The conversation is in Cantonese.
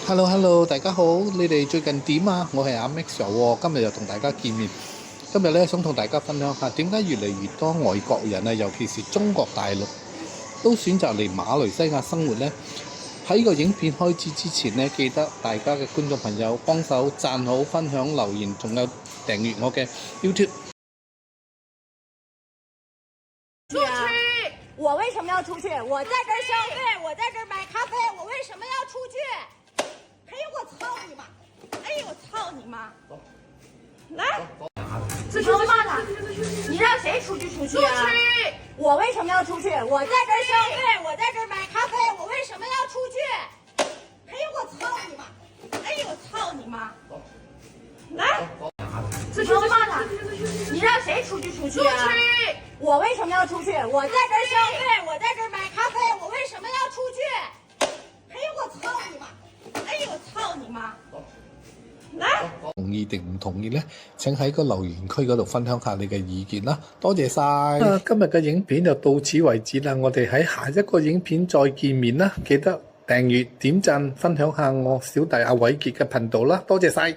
Hello，大家好，你哋最近點啊？我係阿 Max 喎，今日又同大家見面。今日咧想同大家分享下點解越嚟越多外國人啊，尤其是中國大陸，都選擇嚟馬來西亞生活呢。喺個影片開始之前呢，記得大家嘅觀眾朋友幫手讚好、分享、留言，仲有訂閱我嘅 YouTube。出去！我為什麼要出去？我在這兒消費，我在這兒買咖啡，我為什麼要出去？哎呦我操你媽！哎呦我操你媽！來，你說話了，你讓誰出去啊？出去！我為什麼要出去？我在這兒消費，我在這兒買咖啡，我為什麼要出去？哎呦我操你媽！哎呦我操你媽！來，你說話了，你讓誰出去啊？出去！我為什麼要出去？我在這兒消費，我在這兒買咖啡，我為什麼要出去？哎呦我操你媽！哎呦我操你媽！來，同意定唔同意呢？請喺個留言區嗰度分享下你嘅意見啦，多謝晒。今日嘅影片就到此為止啦，我哋喺下一個影片再見面啦，記得訂閱、點讚、分享下我小弟阿偉傑嘅頻道啦，多謝晒。